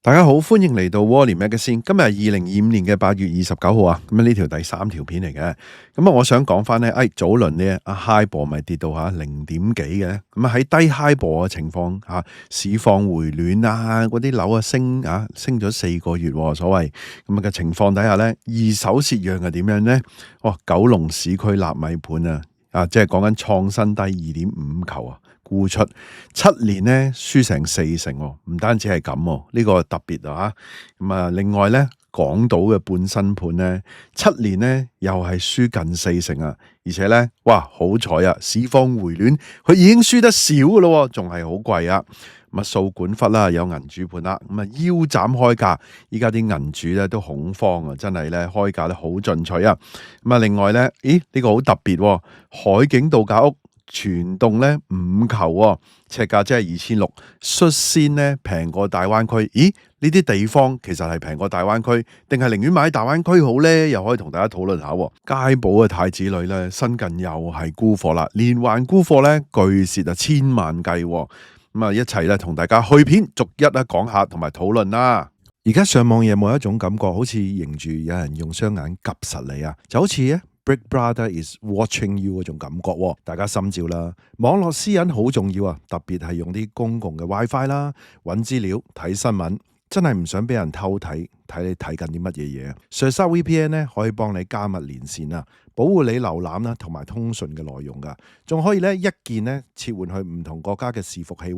大家好，歡迎嚟到 Wally Magazine。今日係2025年嘅8月29號啊。咁呢條第三條片嚟嘅。我想講翻呢，早輪呢HIBOR 咪跌到0點幾嘅。喺低 HIBOR 嘅情況下，市況回暖啊，嗰啲樓升咗4個月所謂咁嘅情況底下呢，二手蝕讓係點樣呢？九龍市區納米盤即係講緊創新低2.5球啊！沽出7年咧輸成40%，唔單止係咁，呢個特別啊！另外咧，港島嘅半新盤咧7年咧又係輸近40%啊！而且咧，好彩啊，市況回暖，佢已經輸得少噶咯，仲係好貴啊！掃管笏啦，有銀主盤啦，腰斬開價，依家啲銀主咧都恐慌啊！真係咧開價咧好進取啊！另外咧，呢個好特別，海景度假屋。全棟咧5球尺價即係2600，率先咧平過大灣區。呢啲地方其實係平過大灣區，定係寧願買大灣區好呢？又可以同大家討論下。佳寶嘅太子女咧新近又係沽貨啦，連環沽貨咧巨蝕千萬計。一齊咧同大家去片逐一講下同埋討論啦。而家上網有冇一種感覺，好似迎住有人用雙眼及實你啊？就好似Big Brother is watching you 嗰種感覺，大家心照啦。網絡私隱好重要啊，特別係用啲公共嘅 WiFi 啦，揾資料、睇新聞，真係唔想俾人偷睇你睇緊啲乜嘢嘢。Sursa VPN 咧可以幫你加密連線啊，保護你瀏覽啦同埋通訊嘅內容噶，仲可以咧一鍵咧切換去唔同國家嘅伺服器。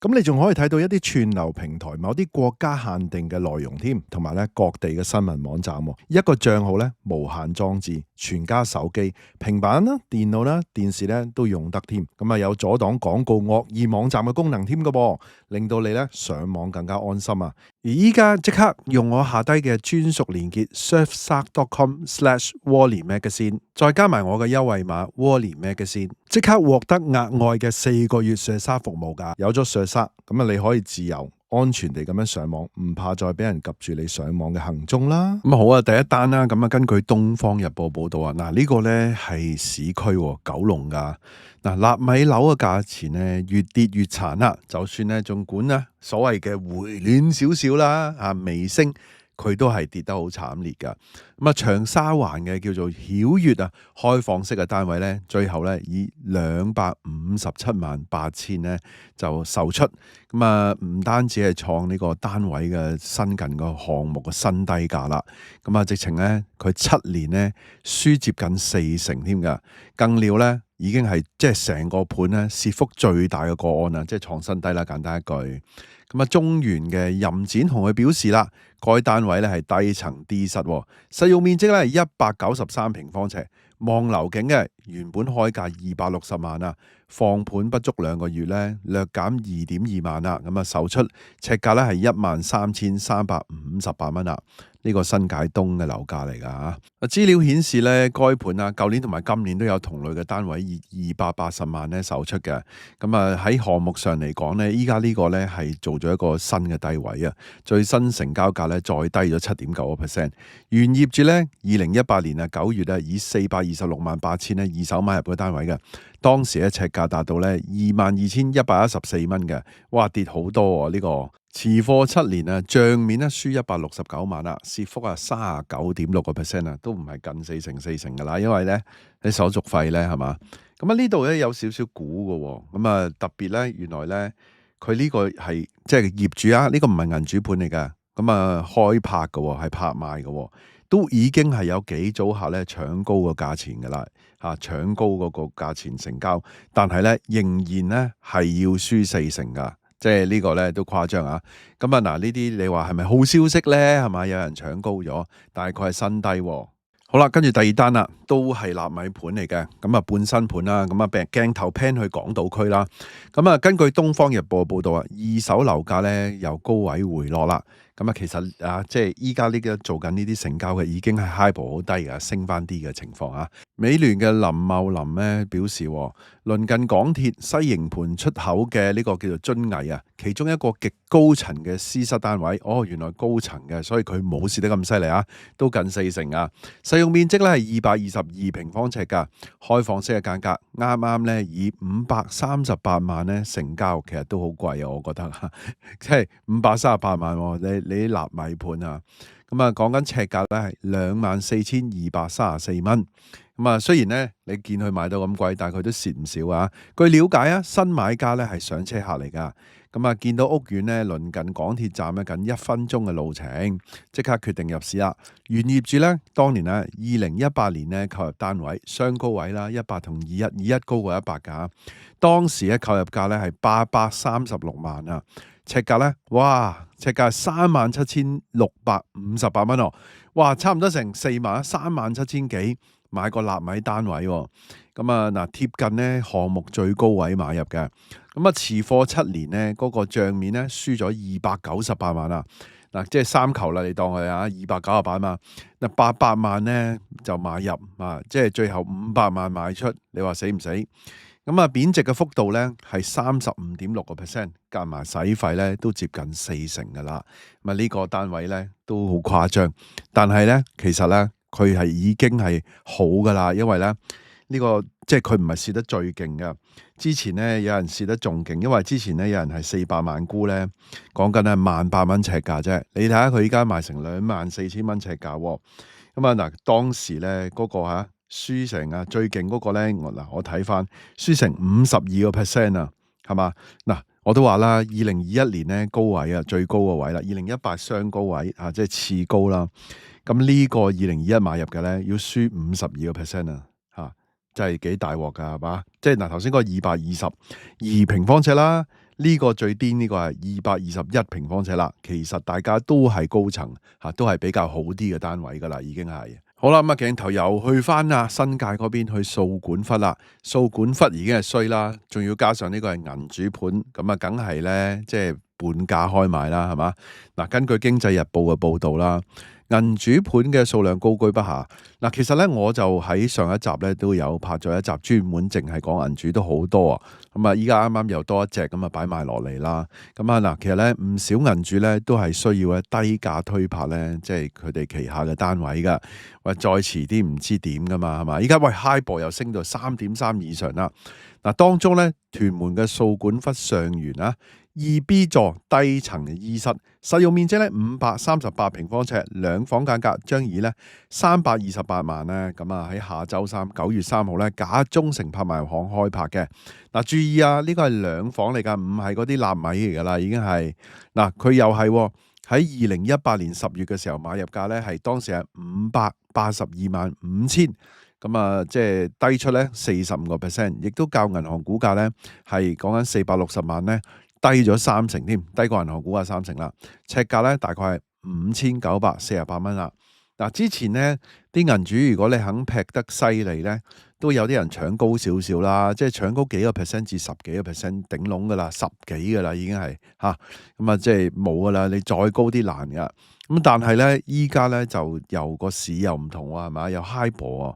咁你仲可以睇到一啲串流平台某啲國家限定嘅內容添，同埋咧各地嘅新聞網站。一個賬號咧無限裝置，全家手機、平板啦、電腦啦、電視咧都用得添。有阻擋廣告惡意網站嘅功能添噶噃，令到你咧上網更加安心啊！而依家即刻用我下低嘅專屬連結 surfshark.com/WallyMagazine， 再加埋我嘅優惠碼 WallyMagazine， 即刻獲得額外嘅4個月 Sursa 服務噶。有咗 Sursa， 咁你可以自由安全地咁樣上網，唔怕再俾人及住你上網嘅行蹤啦。好啊，第一單啦，根據東方日報報道呢個呢係市區九龍噶。納米樓嘅價錢呢越跌越殘啦，就算呢盡管呢所謂嘅回暖少少啦，微升，佢都係跌得好慘烈噶。長沙灣嘅叫做曉悅開放式嘅單位呢，最後呢以2578000呢就售出。唔單止係創呢個單位嘅新近個項目嘅新低價啦。直情呢佢7年呢輸接近40%添噶。更料呢已經係即係成個盤呢跌幅最大嘅個案啦，即係創新低啦。簡單一句。中原嘅任展同佢表示啦，該單位咧係低層 D 室，實用面積咧係193平方尺，望樓景嘅，原本開價260萬啊，放盤不足2個月咧，略減2.2萬啦，售出尺價咧係13358蚊啦。呢個新界東嘅樓價嚟㗎。資料顯示咧，該盤舊年同埋今年都有同類嘅單位以280萬咧售出嘅。喺項目上嚟講咧，依家呢個咧係做咗一個新嘅低位啊。最新成交價咧再低咗7.9%。原業主咧2018年9月以4268000咧二手買入嘅單位嘅，當時咧尺價達到咧22114蚊嘅，跌好多呢個。持貨7年賬面輸169萬啦，蝕幅39.6%都唔係近4成噶啦，因為咧啲手續費咧係嘛，呢度咧有少少估嘅，特別咧原來咧佢呢個係即係業主呢個唔係銀主盤嚟噶，開拍嘅係拍賣嘅，都已經係有幾組客咧搶高個價錢噶啦，搶高嗰個價錢成交，但係咧仍然咧係要輸40%噶。即係呢個咧都誇張啊！呢啲你話係咪好消息咧？係咪有人搶高咗？大概係新低。好啦，跟住第二單啦，都係納米盤嚟嘅。半新盤啦，鏡頭 pan 去港島區啦。根據東方日報報道二手樓價咧由高位回落啦。其實即係依家呢個做緊呢啲成交嘅已經係 HIBOR 好低嘅，升翻啲嘅情況啊。美聯嘅林茂林咧表示，鄰近港鐵西營盤出口嘅呢個叫做津毅其中一個極高層嘅私室單位，原來高層嘅，所以佢冇蝕得咁犀利都近40%啊。實用面積咧係222平方尺噶，開放式嘅間隔，啱啱咧以538萬咧成交，其實都好貴啊，我覺得即係538萬，你啲納米盤啊。咁啊，講緊尺價咧係24,234蚊。咁啊，雖然咧你見佢賣到咁貴，但係佢都蝕唔少啊。據了解啊，新買家咧係上車客嚟㗎。咁啊，見到屋苑咧鄰近港鐵站咧，僅1分鐘嘅路程，即刻決定入市啦。原業主咧當年啊，2018年咧購入單位，雙高位啦，100同21高過100㗎。當時咧購入價咧係836萬啊，尺價咧，哇，尺價37,658蚊哦，哇，差唔多成4萬，37,000幾買個納米單位喎。咁啊嗱，貼近咧項目最高位買入嘅。咁啊，持貨7年咧，嗰個帳面咧輸咗298萬啊！嗱，即係3球啦，你當佢啊298萬。嗱，800萬咧就買入啊，即係最後500萬賣出，你話死唔死？咁啊，貶值嘅幅度咧係35.6%，加埋使費咧都接近40%噶啦。咁啊，呢個單位咧都好誇張，但係咧其實咧佢係已經係好噶啦，因為咧呢個即係佢唔係蝕得最勁嘅。之前咧有人蝕得仲勁，因為之前咧有人係400萬沽咧，講緊係18000蚊尺價啫。你睇下佢依家賣成24000蚊尺價喎。咁啊嗱，當時咧嗰個輸成啊最勁嗰個咧，我睇翻輸成52%啊，係嘛？嗱，我都話啦，2021年咧高位啊，最高個位啦，2018雙高位啊，即係次高啦。咁呢個2021買入嘅咧，要輸52%啊，嚇！真係幾大鑊㗎，係嘛？即係嗱，頭先嗰個222平方尺啦，呢個最癲呢個係221平方尺啦。其實大家都係高層嚇，都係比較好啲嘅單位㗎啦，已經係。好啦，咁啊鏡頭又去翻啊新界嗰邊去掃管笏啦，掃管笏已經係衰啦，仲要加上呢個係銀主盤，咁啊梗係咧即係半價開賣啦，係嘛？嗱，根據經濟日報嘅報導啦。銀主盤嘅數量高居不下。嗱，其實咧我就喺上一集咧都有拍咗一集專門淨係講銀主都好多啊。咁啊，依家啱啱又多一隻咁啊擺埋落嚟啦。咁啊嗱，其實咧唔少銀主咧都係需要咧低價推拍咧，即係佢哋旗下嘅單位噶。喂，再遲啲唔知點噶嘛，係嘛？依家喂 HIBOR 又升到3.3以上啦。嗱，當中咧屯門嘅掃管笏上元啊。2B 座低層嘅醫室，實用面積咧538平方尺，兩房間隔將以咧328萬咧，咁啊喺下週三9月3號咧，假中誠拍賣行開拍嘅。嗱，注意啊，呢個係兩房嚟噶，唔係嗰啲納米嚟噶啦，已經係嗱，佢又係喺2018年10月嘅時候買入價咧，係當時係5825000。咁啊，即係低出咧45%，亦都較銀行估價咧係講緊460萬咧。低咗30%添，低過銀行估價30%啦。尺價咧大概係5948蚊啦。嗱，之前咧啲銀主如果你肯劈得犀利咧，都有啲人搶高少少啦，即係搶高幾個 percent 至10幾個 percent 頂籠噶啦，10幾噶啦已經係嚇。咁啊，即係冇噶啦，你再高啲難噶。咁但係咧，依家咧就由個市又唔同喎，係嘛？又 HIBOR 喎，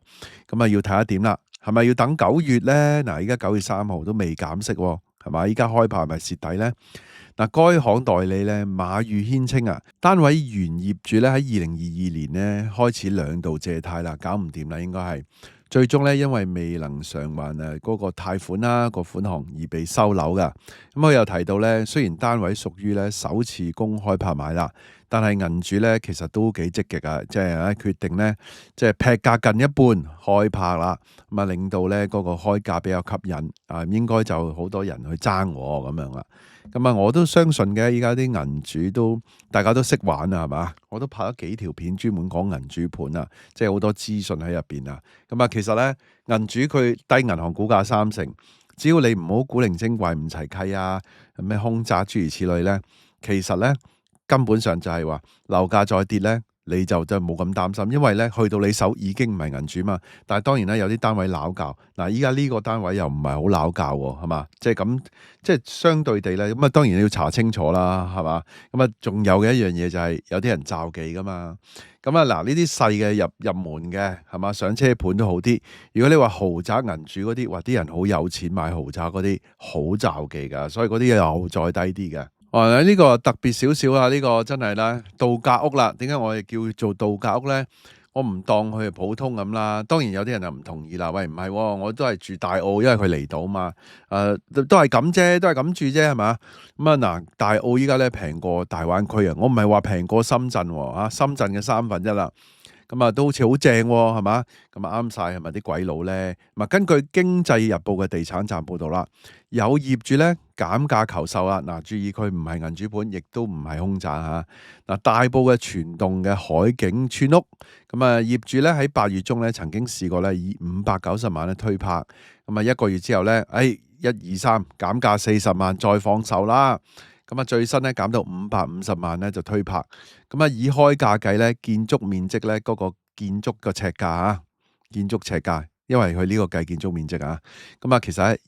咁啊要睇下點啦。係咪要等9月咧？嗱，依家9月3號都未減息喎。係嘛？依家開拍係咪蝕底咧？嗱，該行代理咧馬宇軒稱啊，單位原業主咧喺2022年咧開始2度借貸啦，搞唔掂啦，應該係最終咧因為未能償還嗰個貸款啦個款項而被收樓噶。咁佢又提到咧，雖然單位屬於咧首次公開拍賣啦，但係銀主咧其實都幾積極啊，即係決定咧即係劈價近一半開拍啦，咁啊令到咧嗰個開價比較吸引啊，應該就好多人去爭我咁樣啦。咁啊，我都相信嘅，依家啲銀主都大家都識玩啊，係嘛？我都拍咗幾條片專門講銀主盤啊，即係好多資訊喺入邊啊。咁啊，其實咧銀主佢低銀行估價30%，只要你唔好古靈精怪唔齊契啊，咩空宅諸如此類咧，其實咧根本上就係話樓價再跌咧。你就冇咁擔心，因為咧去到你手已經唔係銀主嘛。但係當然咧有啲單位拗撬，嗱依家呢個單位又唔係好拗撬喎，係嘛？即係咁，即係相對地咧，咁啊當然你要查清楚啦，係嘛？咁啊仲有嘅一樣嘢就係有啲人罩忌噶嘛。咁啊嗱，呢啲細嘅入門嘅係嘛，上車盤都好啲。如果你話豪宅銀主嗰啲，話啲人好有錢買豪宅嗰啲，好罩忌㗎，所以嗰啲又再低啲嘅。呢個特別少少啊！呢個真係咧度假屋啦。點解我哋叫做度假屋咧？我唔當佢係普通咁啦。當然有啲人就唔同意啦。喂，唔係喎，我都係住大澳，因為佢離島嘛。都係咁啫，都係咁住啫，係嘛？咁啊嗱，大澳依家咧平過大灣區啊。我唔係話平過深圳喎，深圳嘅1/3啦。咁啊，都好似好正喎，係嘛？咁啊啱晒係咪啲鬼佬咧？根據經濟日報嘅地產站報導啦，有業主咧減價求售啦。嗱，注意佢唔係銀主盤，亦都唔係空宅嚇。嗱，大埔嘅全棟嘅海景村屋，咁啊業主咧喺8月中咧曾經試過咧以590萬咧推拍，咁啊1個月之後咧，1、2、3減價40萬再放手啦。咁啊最新咧減到550萬咧就推拍，咁啊以開價計咧建築面積咧嗰個建築個尺價建築尺價，因為佢呢個計建築面積啊，咁啊其實係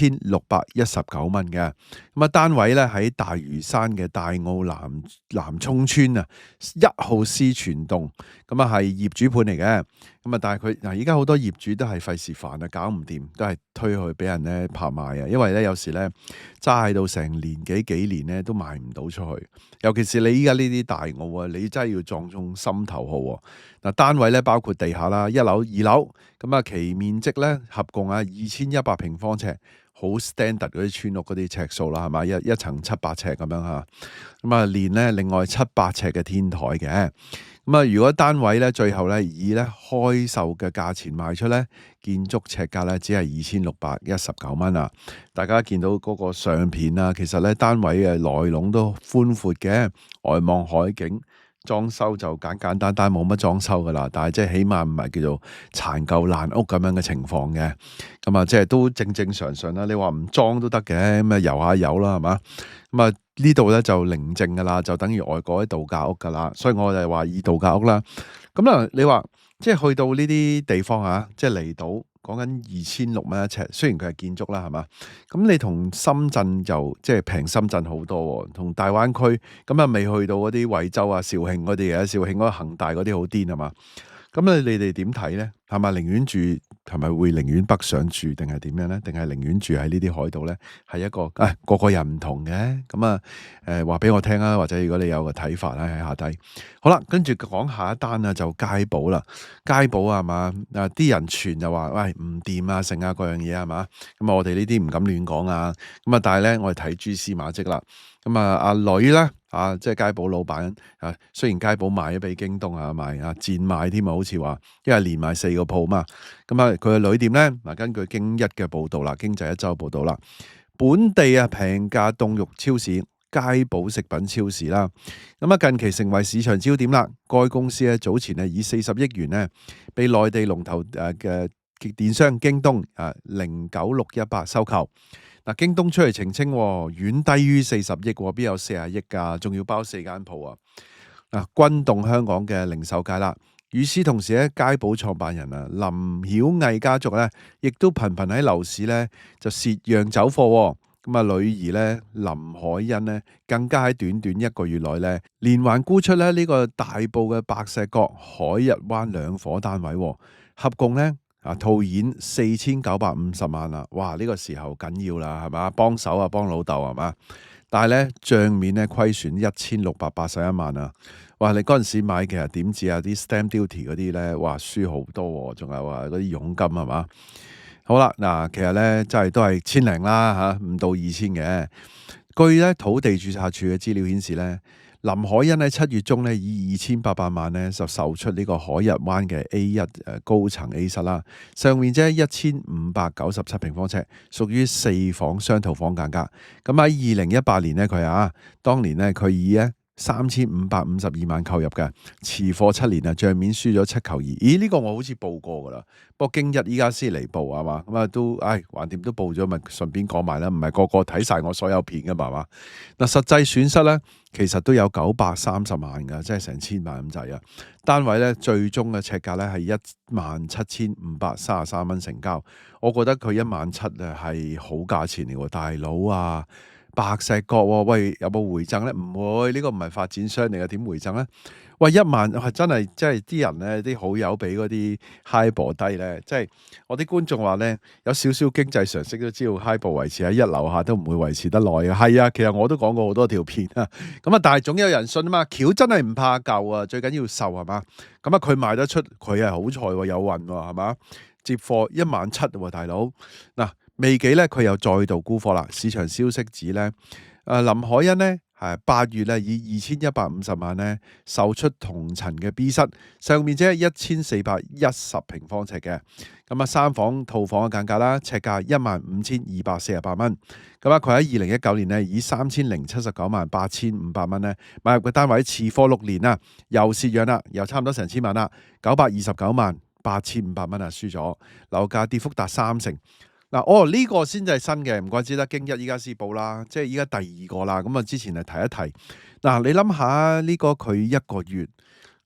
2619蚊嘅，咁啊單位咧喺大嶼山嘅大澳南涌村啊1號 C 全棟，咁啊係業主盤嚟嘅，咁啊但係佢嗱而家好多業主都係費事煩啊，搞唔掂都係推去俾人咧拍賣啊，因為咧有時咧揸喺度成年幾年咧都賣唔到出去，尤其是你依家呢啲大澳啊，你真係要撞中心頭好喎。嗱，單位咧包括地下啦、1樓、2樓，咁啊其面積咧合共2100平方尺，好 standard 嗰啲村屋嗰啲尺數啦，係嘛？一層700尺咁樣嚇，咁啊連咧另外700尺嘅天台嘅。咁啊，如果單位咧最後咧以咧開售嘅價錢賣出咧，建築尺價咧只係2619蚊啊！大家見到嗰個相片啊，其實咧單位嘅內籠都寬闊嘅，外望海景，裝修就簡單冇乜裝修噶啦，但係即係起碼唔係叫做殘舊爛屋咁樣嘅情況嘅，咁啊即係都正常啦。你話唔裝都得嘅，咁啊遊下油啦，係嘛？咁啊呢度咧就寧靜噶啦，就等於外國啲度假屋噶啦，所以我就話以度假屋啦。咁啊，你話即係去到呢啲地方即係離島，講緊2600蚊一尺，雖然佢係建築啦，係嘛？咁你同深圳就即係平深圳好多喎，同大灣區咁啊未去到嗰啲惠州啊、肇慶嗰啲嘅，肇慶嗰個恒大嗰啲好癲係嘛？咁你哋點睇咧？係咪寧願住？係咪會寧願北上住定係點樣咧？定係寧願住喺呢啲海島咧？係一個個人唔同嘅，咁啊話俾我聽啊，或者如果你有個睇法咧喺下低。好啦，跟住講下一單啊，就佳寶啦，佳寶係嘛？啲人傳就話喂唔掂啊，剩啊各樣嘢係嘛？咁我哋呢啲唔敢亂講啊。咁啊，但係咧我哋睇蛛絲馬跡啦。咁啊，阿女咧即係佳寶老闆雖然佳寶賣咗俾京東賣賤賣添啊，好似話，因為連埋4個鋪嘛。咁啊，佢嘅旅店咧根據京一嘅報道啦，經濟一周報道啦，本地平價凍肉超市佳寶食品超市啦，咁啊近期成為市場焦點啦。該公司咧早前以40億元咧被內地龍頭嘅電商京東09618收購。京東出嚟澄清，遠低於40億，邊有40億㗎？仲要包4間鋪啊！轟動香港嘅零售界啦。與此同時咧，佳寶創辦人林曉毅家族咧，亦都頻頻喺樓市咧就蝕讓走貨。咁女兒咧林海欣咧，更加喺短1個月內咧，連環沽出咧呢個大埔嘅白石角海逸灣2伙單位，合共咧套現4950萬啦！哇，呢個時候緊要啦，係嘛？幫手幫老豆係嘛？但係咧帳面咧虧損1681萬啊！哇，你嗰陣時買其實點知啲 stamp duty 嗰啲咧，哇輸好多，仲有嗰啲佣金係嘛？好啦，其實咧真係都係千零啦唔到2000嘅。據咧土地註冊處嘅資料顯示咧，林海欣喺7月中咧以2800萬咧就售出呢個海逸灣嘅 A1 高層 A 室啦，上面即係1597平方尺，屬於4房雙套房價格。咁喺2018年咧，當年咧佢以3552萬購入嘅，持貨7年帳面輸咗7球2。咦？呢個我好似報過噶啦，不過京一依家先嚟報係嘛？咁都橫掂都報咗，咪順便講埋啦。唔係個個睇晒我所有片噶嘛？實際損失咧，其實都有930萬噶，即係成千萬咁滯啊！單位咧最終嘅尺價咧係17533蚊成交。我覺得佢17000係好價錢嚟喎，大佬啊！白石角喎，喂，有冇回贈咧？唔會，呢個唔係發展商嚟嘅，點回贈咧？喂，1萬係真係，即係啲人咧，啲好友俾嗰啲 HIBOR 低咧，即係我啲觀眾話咧，有少少經濟常識都知道 HIBOR 維持喺1樓下都唔會維持得耐嘅。係啊，其實我都講過好多條片啊，咁啊，但係總有人信啊嘛，橋真係唔怕舊啊，最緊要受係嘛？咁啊，佢賣得出，佢係好彩喎，有運喎，係嘛？接貨17000喎，大佬嗱。未幾咧，佢又再度沽貨啦。市場消息指咧，林海欣咧係8月咧以2150萬咧售出同層嘅 B 室，上面即係1410平方尺嘅。咁啊，三房套房嘅價格啦，尺價15248蚊。咁啊，佢喺2019年咧以30798500蚊咧買入嘅單位，持貨6年啦，又蝕讓啦，又差唔多成千萬啦，9298500蚊啊，輸咗。樓價跌幅達30%。嗱，呢個先至係新嘅，唔怪之得京一依家先報啦，即係依家第2個啦。咁啊，之前係提一提。嗱，你諗下呢個佢1個月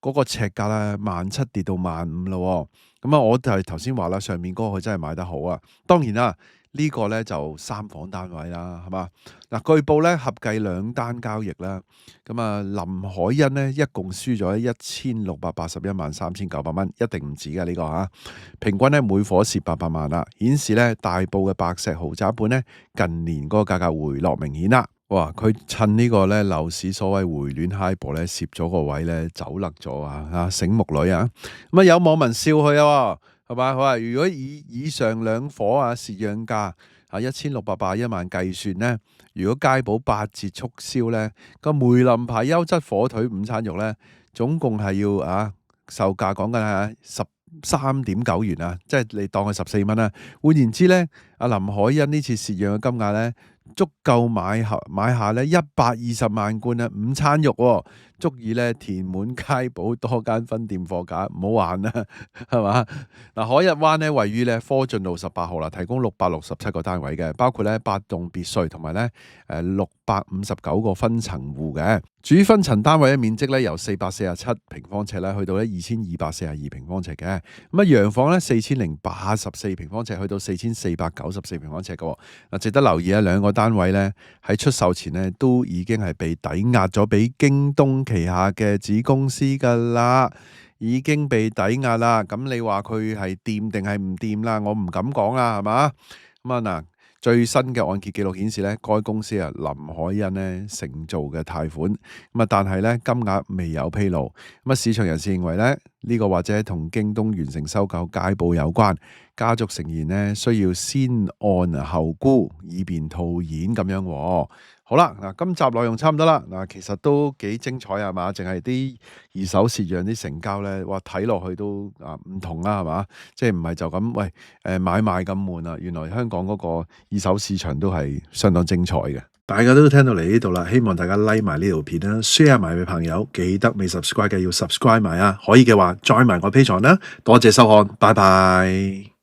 嗰個尺價咧，17,000跌到15,000咯。咁啊，我就係頭先話啦，上面嗰個佢真係賣得好啊。當然啦，呢個咧就3房單位啦，係嘛？嗱，據報咧合計2單交易啦，咁啊林海欣咧一共輸咗16813900蚊，一定唔止嘅呢個嚇。平均咧每夥蝕800萬啦，顯示咧大埔嘅白石豪宅盤咧近年嗰個價格回落明顯啦。哇！佢趁呢個咧樓市所謂回暖 HIBOR 咧，攝咗個位咧走甩咗啊！醒目女啊！咁啊有網民笑佢啊，係嘛？佢話如果以上2夥蝕讓價1681萬計算咧，如果佳寶8折促銷咧，個梅林牌優質火腿午餐肉咧，總共係要售價講緊係13.9元啊，即係你當佢14蚊啦。換言之咧，阿林海欣呢次蝕讓嘅金額咧，足夠買下咧120萬罐啊午餐肉喎，足以咧填滿佳寶多間分店貨架，唔好玩啦，係嘛？嗱，海逸灣咧位於咧科進路18號啦，提供667個單位嘅，包括咧8棟別墅同埋咧659個分層戶嘅。主分層單位嘅面積咧由447平方尺咧去到咧2242平方尺嘅，咁啊洋房咧4084平方尺去到4494平方尺嘅。嗱，值得留意啊，兩個單位咧喺出售前咧都已經係被抵押咗俾京東旗下嘅子公司噶啦，已經被抵押啦。咁你話佢係掂定係唔掂啦？我唔敢講啦，係嘛？咁啊嗱。最新嘅按揭記錄顯示咧，該公司林海欣咧承造嘅貸款，咁啊，但係咧金額未有披露。咁啊，市場人士認為咧呢個或者同京東完成收購佳寶有關，家族成員咧需要先按後沽，以便套現咁樣。好啦，嗱，今集內容差唔多啦。嗱，其實都幾精彩係嘛？淨係啲二手蝕讓啲成交咧，哇，睇落去都唔同啦，係嘛？即係唔係就咁喂買賣咁悶啊？原來香港嗰個二手市場都係相當精彩嘅。大家都聽到嚟呢度啦，希望大家 like 埋呢條片啦 ，share 埋俾朋友，記得未 subscribe 嘅要 subscribe 埋啊！可以嘅話 join 埋我 Patreon啦。多謝收看，拜拜。